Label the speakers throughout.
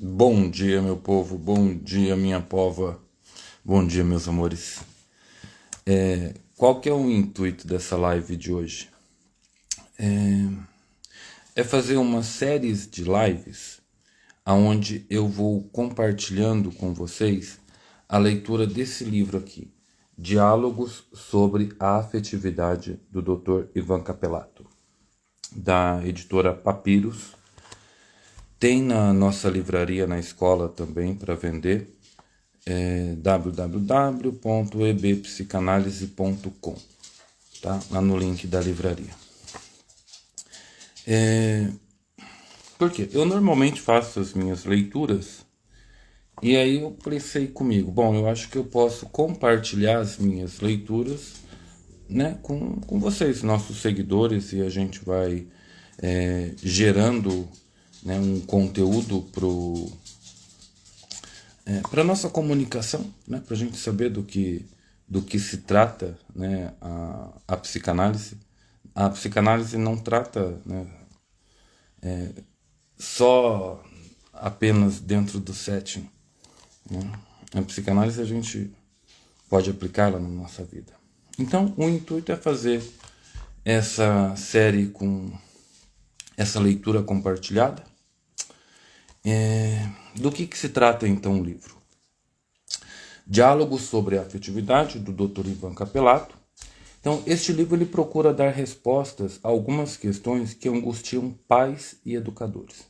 Speaker 1: Bom dia, meu povo, bom dia, minha pova, bom dia, meus amores. Qual que é o intuito dessa live de hoje? É fazer uma série de lives onde eu vou compartilhando com vocês a leitura desse livro aqui, Diálogos sobre a Afetividade, do Dr. Ivan Capelato, da editora Papiros. Tem na nossa livraria na escola também para vender, www.ebpsicanalise.com, tá? Lá no link da livraria. Por quê? Eu normalmente faço as minhas leituras e aí eu pensei comigo, bom, eu acho que eu posso compartilhar as minhas leituras, né, com vocês, nossos seguidores, e a gente vai gerando, né, um conteúdo para nossa comunicação, né, para a gente saber do que se trata, né, a psicanálise. A psicanálise não trata, né, só apenas dentro do setting, né? A psicanálise a gente pode aplicá-la na nossa vida. Então, o intuito é fazer essa série com essa leitura compartilhada. Do que se trata então o livro? Diálogos sobre a Afetividade, do Dr. Ivan Capelato. Então, este livro ele procura dar respostas a algumas questões que angustiam pais e educadores.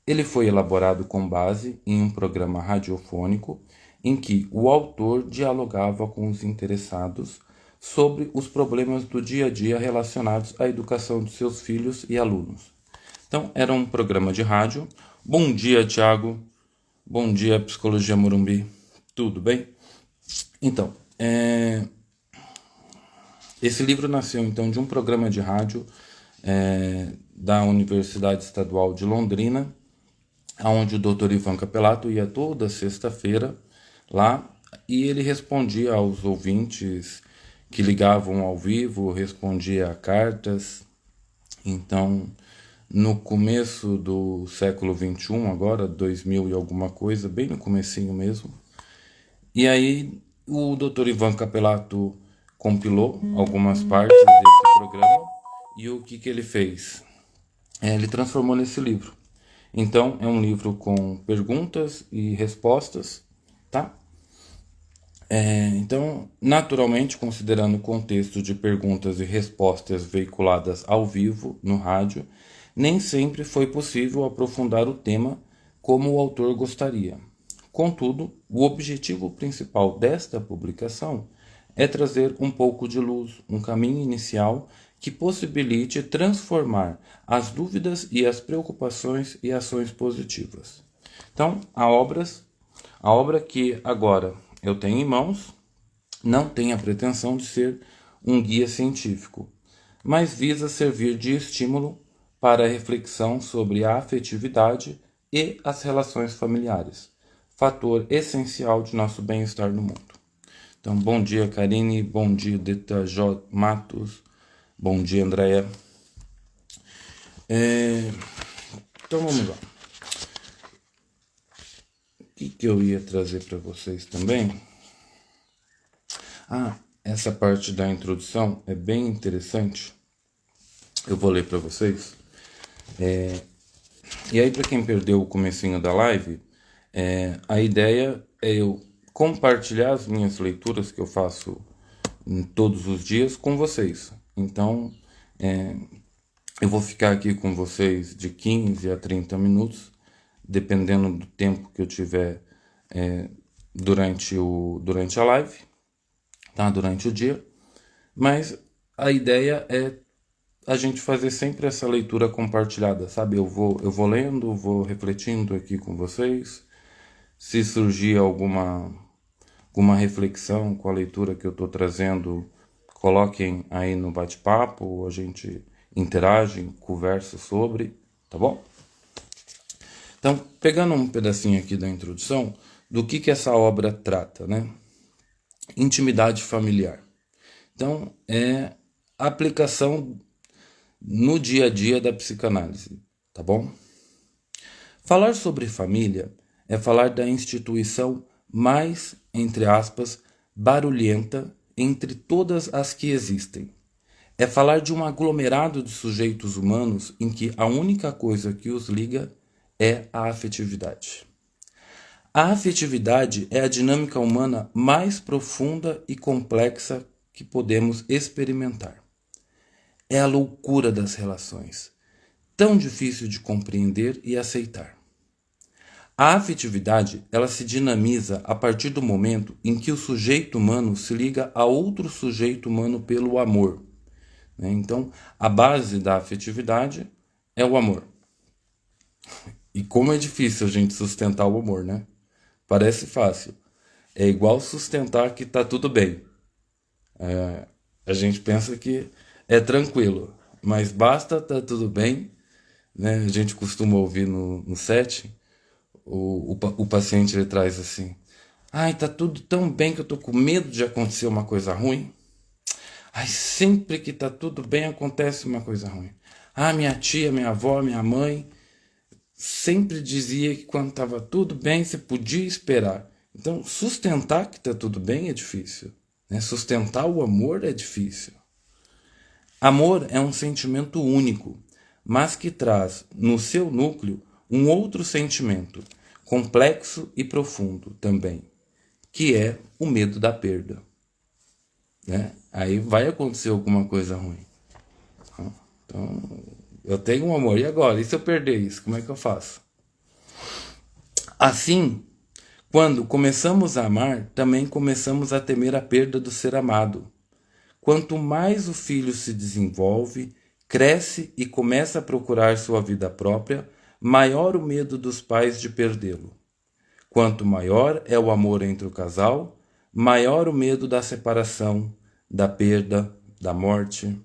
Speaker 1: Ele foi elaborado com base em um programa radiofônico em que o autor dialogava com os interessados sobre os problemas do dia a dia relacionados à educação de seus filhos e alunos. Então, era um programa de rádio. Bom dia, Tiago. Bom dia, Psicologia Morumbi. Tudo bem? Então, esse livro nasceu então de um programa de rádio da Universidade Estadual de Londrina, onde o Dr. Ivan Capelato ia toda sexta-feira lá e ele respondia aos ouvintes que ligavam ao vivo, respondia a cartas. Então, no começo do século XXI, agora 2000 e alguma coisa, bem no comecinho mesmo, e aí o Dr. Ivan Capelato compilou algumas partes desse programa e o que ele fez? Ele transformou nesse livro. Então, é um livro com perguntas e respostas, tá? Então, naturalmente, considerando o contexto de perguntas e respostas veiculadas ao vivo no rádio, nem sempre foi possível aprofundar o tema como o autor gostaria. Contudo, o objetivo principal desta publicação é trazer um pouco de luz, um caminho inicial que possibilite transformar as dúvidas e as preocupações e ações positivas. Então, a obra que agora eu tenho em mãos não tem a pretensão de ser um guia científico, mas visa servir de estímulo para a reflexão sobre a afetividade e as relações familiares, fator essencial de nosso bem-estar no mundo. Então, bom dia, Karine, bom dia, Deta J. Matos, bom dia, Andréia. Então, vamos lá. O que eu ia trazer para vocês também? Essa parte da introdução é bem interessante. Eu vou ler para vocês. E aí, para quem perdeu o comecinho da live, a ideia é eu compartilhar as minhas leituras que eu faço todos os dias com vocês. Então, eu vou ficar aqui com vocês de 15 a 30 minutos, dependendo do tempo que eu tiver durante a live, tá? Durante o dia. Mas a ideia é a gente fazer sempre essa leitura compartilhada, sabe? Eu vou lendo, vou refletindo aqui com vocês. Se surgir alguma reflexão com a leitura que eu estou trazendo, coloquem aí no bate-papo, a gente interage, conversa sobre, tá bom? Então, pegando um pedacinho aqui da introdução, do que essa obra trata, né? Intimidade familiar. Então, é a aplicação no dia a dia da psicanálise, tá bom? Falar sobre família é falar da instituição mais, entre aspas, barulhenta entre todas as que existem. É falar de um aglomerado de sujeitos humanos em que a única coisa que os liga é a afetividade. A afetividade é a dinâmica humana mais profunda e complexa que podemos experimentar. É a loucura das relações, tão difícil de compreender e aceitar. A afetividade, ela se dinamiza a partir do momento em que o sujeito humano se liga a outro sujeito humano pelo amor. Então, a base da afetividade é o amor. E como é difícil a gente sustentar o amor, né? Parece fácil. É igual sustentar que tá tudo bem. A gente pensa que é tranquilo, mas basta tá tudo bem, né? A gente costuma ouvir no set, o paciente ele traz assim: ai, tá tudo tão bem que eu tô com medo de acontecer uma coisa ruim. Ai, sempre que tá tudo bem acontece uma coisa ruim. Ah, minha tia, minha avó, minha mãe sempre dizia que quando estava tudo bem você podia esperar. Então, sustentar que tá tudo bem é difícil, né? Sustentar o amor é difícil. Amor é um sentimento único, mas que traz no seu núcleo um outro sentimento, complexo e profundo também, que é o medo da perda. Né? Aí vai acontecer alguma coisa ruim. Então, eu tenho um amor, e agora? E se eu perder isso, como é que eu faço? Assim, quando começamos a amar, também começamos a temer a perda do ser amado. Quanto mais o filho se desenvolve, cresce e começa a procurar sua vida própria, maior o medo dos pais de perdê-lo. Quanto maior é o amor entre o casal, maior o medo da separação, da perda, da morte.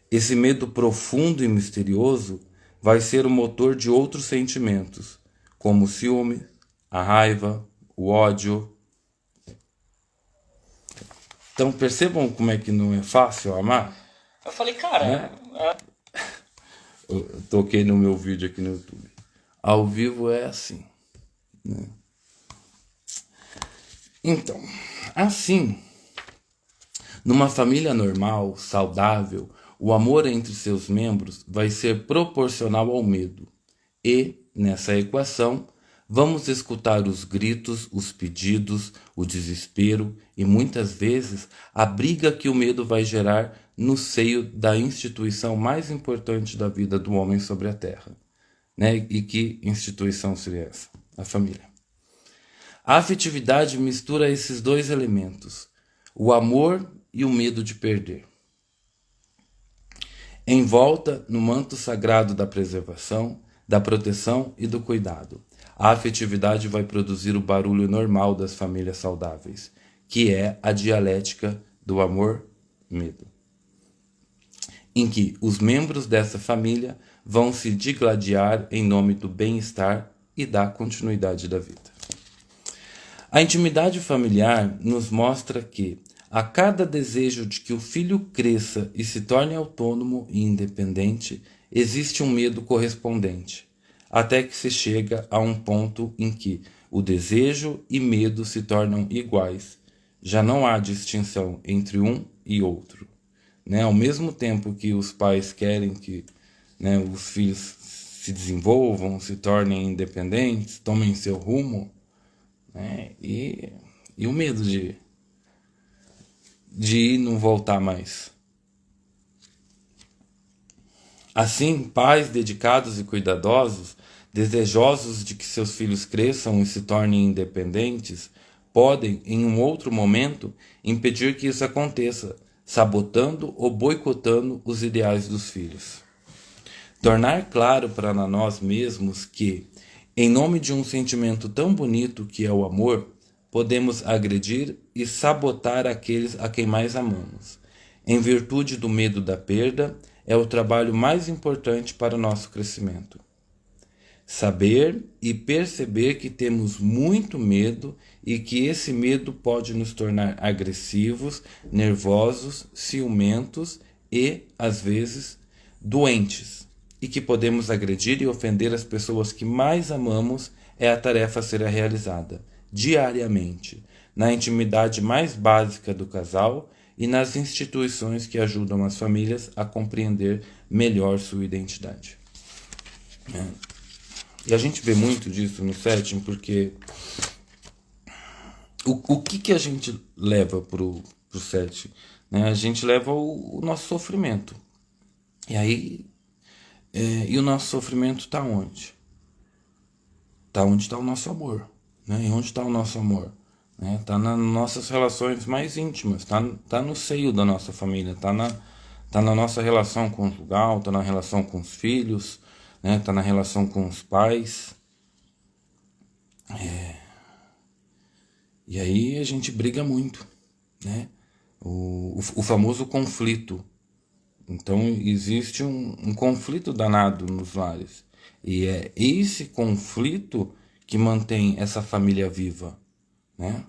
Speaker 1: Esse medo profundo e misterioso vai ser o motor de outros sentimentos, como o ciúme, a raiva, o ódio. Então percebam como é que não é fácil amar?
Speaker 2: Eu falei, cara,
Speaker 1: Né? Eu toquei no meu vídeo aqui no YouTube. Ao vivo é assim. Né? Então, assim, numa família normal, saudável, o amor entre seus membros vai ser proporcional ao medo. E, nessa equação, vamos escutar os gritos, os pedidos, o desespero e, muitas vezes, a briga que o medo vai gerar no seio da instituição mais importante da vida do homem sobre a Terra. Né? E que instituição seria essa? A família. A afetividade mistura esses dois elementos, o amor e o medo de perder. Envolta no manto sagrado da preservação, da proteção e do cuidado, a afetividade vai produzir o barulho normal das famílias saudáveis, que é a dialética do amor-medo, em que os membros dessa família vão se digladiar em nome do bem-estar e da continuidade da vida. A intimidade familiar nos mostra que, a cada desejo de que o filho cresça e se torne autônomo e independente, existe um medo correspondente, até que se chega a um ponto em que o desejo e medo se tornam iguais. Já não há distinção entre um e outro. Né? Ao mesmo tempo que os pais querem que, né, os filhos se desenvolvam, se tornem independentes, tomem seu rumo, né? E o medo de ir e não voltar mais. Assim, pais dedicados e cuidadosos, desejosos de que seus filhos cresçam e se tornem independentes, podem, em um outro momento, impedir que isso aconteça, sabotando ou boicotando os ideais dos filhos. Tornar claro para nós mesmos que, em nome de um sentimento tão bonito que é o amor, podemos agredir e sabotar aqueles a quem mais amamos. Em virtude do medo da perda, é o trabalho mais importante para o nosso crescimento. Saber e perceber que temos muito medo e que esse medo pode nos tornar agressivos, nervosos, ciumentos e, às vezes, doentes. e que podemos agredir e ofender as pessoas que mais amamos é a tarefa a ser realizada, diariamente, na intimidade mais básica do casal e nas instituições que ajudam as famílias a compreender melhor sua identidade. E a gente vê muito disso no setting, porque o que a gente leva pro setting? Né? A gente leva o nosso sofrimento. E aí, e o nosso sofrimento está onde? Está onde está o nosso amor. Né? E onde está o nosso amor? Está nas nossas relações mais íntimas, tá no seio da nossa família, tá na nossa relação conjugal, está na relação com os filhos, está na relação com os pais. E aí a gente briga muito, né? O famoso conflito. Então existe um conflito danado nos lares. E é esse conflito que mantém essa família viva, né?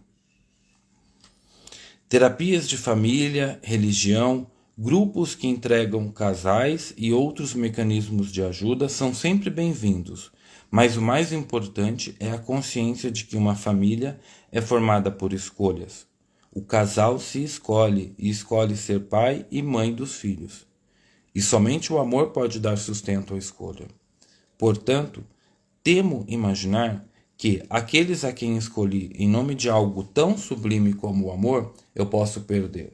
Speaker 1: Terapias de família, religião, grupos que entregam casais e outros mecanismos de ajuda são sempre bem-vindos, mas o mais importante é a consciência de que uma família é formada por escolhas. O casal se escolhe e escolhe ser pai e mãe dos filhos. E somente o amor pode dar sustento à escolha. Portanto, temo imaginar que aqueles a quem escolhi em nome de algo tão sublime como o amor, eu posso perder.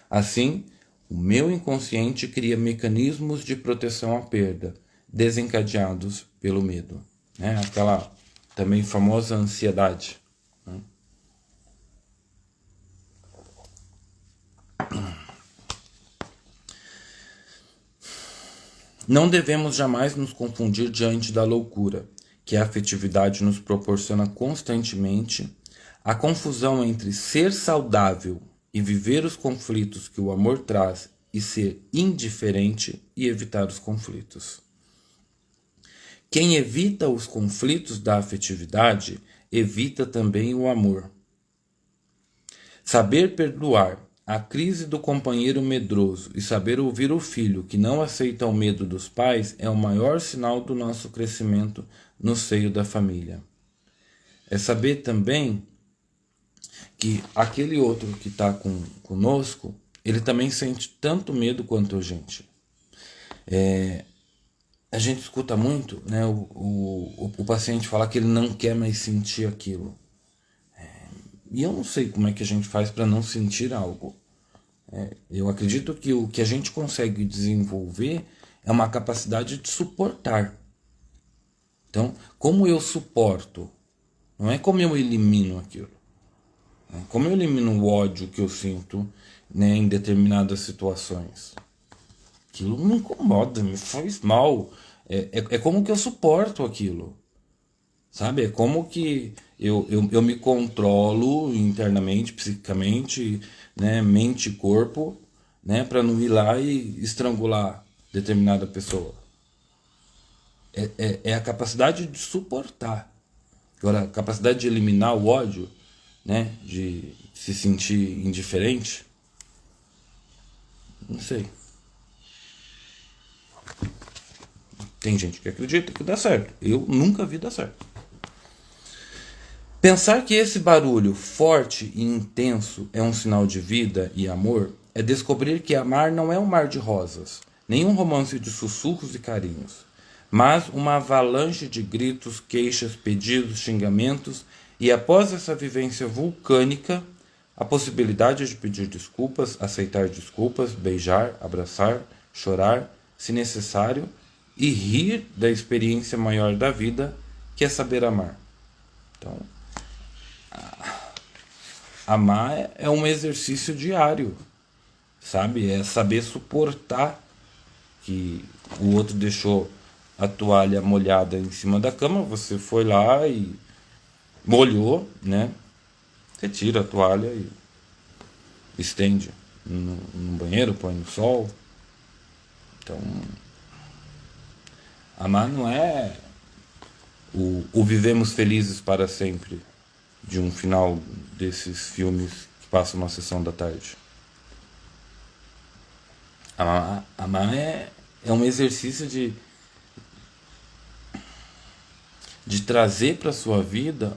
Speaker 1: Assim, o meu inconsciente cria mecanismos de proteção à perda, desencadeados pelo medo. Né? Aquela também famosa ansiedade. Né? Não devemos jamais nos confundir diante da loucura, que a afetividade nos proporciona constantemente, a confusão entre ser saudável e viver os conflitos que o amor traz e ser indiferente e evitar os conflitos. Quem evita os conflitos da afetividade, evita também o amor. Saber perdoar a crise do companheiro medroso e saber ouvir o filho que não aceita o medo dos pais é o maior sinal do nosso crescimento no seio da família. É saber também que aquele outro que está conosco, ele também sente tanto medo quanto a gente. A gente escuta muito, né, o paciente falar que ele não quer mais sentir aquilo. E eu não sei como é que a gente faz para não sentir algo. Eu acredito que o que a gente consegue desenvolver é uma capacidade de suportar. Então, como eu suporto? Não é como eu elimino aquilo. Como eu elimino o ódio que eu sinto, né, em determinadas situações. Aquilo me incomoda, me faz mal. É como que eu suporto aquilo. Sabe? É como que eu me controlo internamente, psiquicamente, né, mente e corpo, né, para não ir lá e estrangular determinada pessoa. É a capacidade de suportar. Agora, a capacidade de eliminar o ódio, né, de se sentir indiferente, não sei. Tem gente que acredita que dá certo. Eu nunca vi dar certo. Pensar que esse barulho forte e intenso é um sinal de vida e amor é descobrir que amar não é um mar de rosas, nem um romance de sussurros e carinhos, mas uma avalanche de gritos, queixas, pedidos, xingamentos e, após essa vivência vulcânica, a possibilidade de pedir desculpas, aceitar desculpas, beijar, abraçar, chorar, se necessário, e rir da experiência maior da vida, que é saber amar. Então, amar é um exercício diário, sabe? É saber suportar que o outro deixou a toalha molhada em cima da cama, você foi lá e molhou, né? Você tira a toalha e estende no banheiro, põe no sol. Então, amar não é o vivemos felizes para sempre de um final desses filmes que passam na sessão da tarde. Amar é um exercício de de trazer para sua vida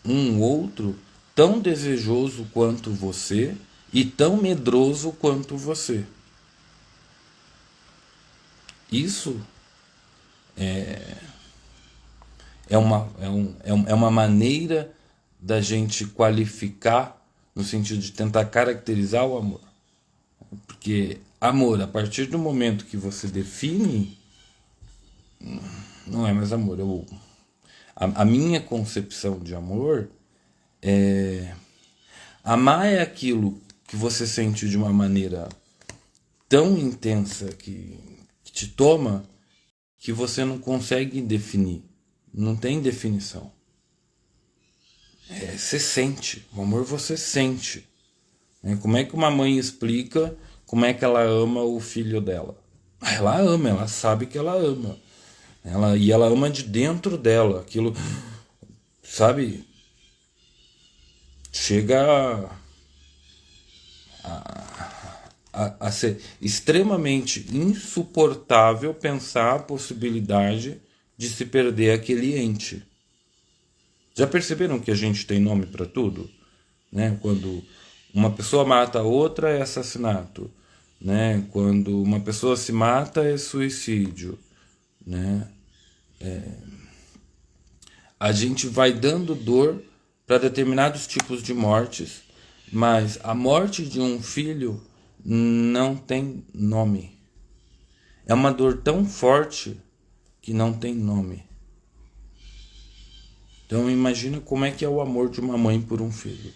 Speaker 1: um outro tão desejoso quanto você e tão medroso quanto você. Isso é uma maneira da gente qualificar, no sentido de tentar caracterizar o amor. Porque amor, a partir do momento que você define, não é mais amor. A minha concepção de amor é... Amar é aquilo que você sente de uma maneira tão intensa que te toma, que você não consegue definir. Não tem definição. Você sente. O amor você sente. Como é que uma mãe explica como é que ela ama o filho dela? Ela ama, ela sabe que ela ama. E ela ama de dentro dela. Aquilo, sabe? Chega a ser extremamente insuportável pensar a possibilidade de se perder aquele ente. Já perceberam que a gente tem nome para tudo? Né? Quando uma pessoa mata a outra é assassinato. Né? Quando uma pessoa se mata é suicídio. Né? A gente vai dando dor para determinados tipos de mortes, mas a morte de um filho não tem nome. É uma dor tão forte que não tem nome. Então imagina como é que é o amor de uma mãe por um filho.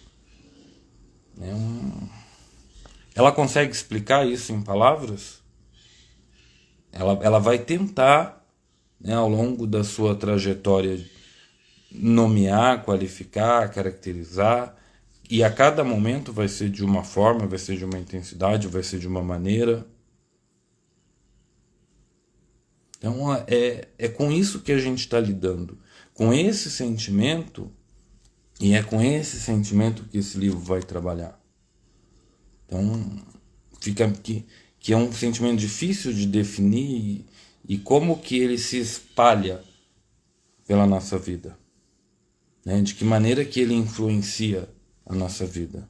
Speaker 1: Ela consegue explicar isso em palavras? Ela vai tentar, né, ao longo da sua trajetória, nomear, qualificar, caracterizar, e a cada momento vai ser de uma forma, vai ser de uma intensidade, vai ser de uma maneira. Então é com isso que a gente está lidando, com esse sentimento, e é com esse sentimento que esse livro vai trabalhar. Então fica que é um sentimento difícil de definir e como que ele se espalha pela nossa vida, né? De que maneira que ele influencia a nossa vida.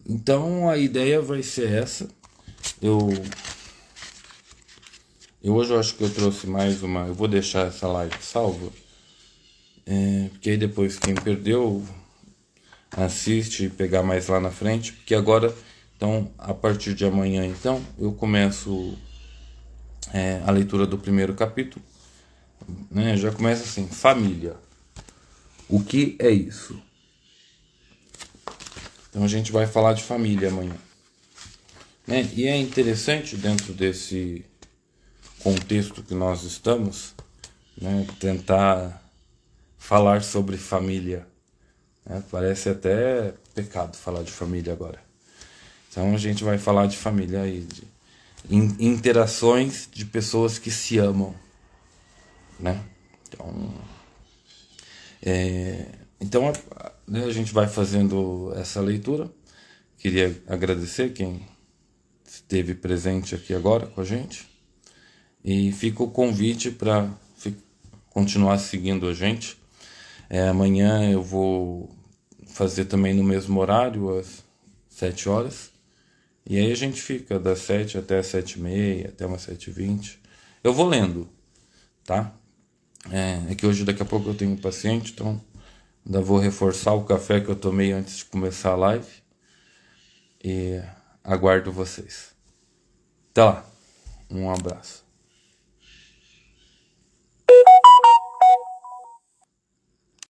Speaker 1: Então a ideia vai ser essa. Eu hoje eu acho que eu trouxe mais uma. Eu vou deixar essa live salva, porque aí depois quem perdeu assiste e pegar mais lá na frente. Porque agora, então, a partir de amanhã, então, eu começo a leitura do primeiro capítulo. Né? Já começa assim: família. O que é isso? Então a gente vai falar de família amanhã. Né? E é interessante, dentro desse contexto que nós estamos, né, tentar falar sobre família. Né? Parece até pecado falar de família agora. Então a gente vai falar de família aí, de interações de pessoas que se amam. Né? Então né, a gente vai fazendo essa leitura. Queria agradecer quem esteve presente aqui agora com a gente. E fica o convite para continuar seguindo a gente. Amanhã eu vou fazer também no mesmo horário, às 7 horas. E aí a gente fica das 7 até as 7h30, até umas 7h20. Eu vou lendo, tá? É que hoje, daqui a pouco, eu tenho um paciente, então ainda vou reforçar o café que eu tomei antes de começar a live. E aguardo vocês. Até lá. Um abraço.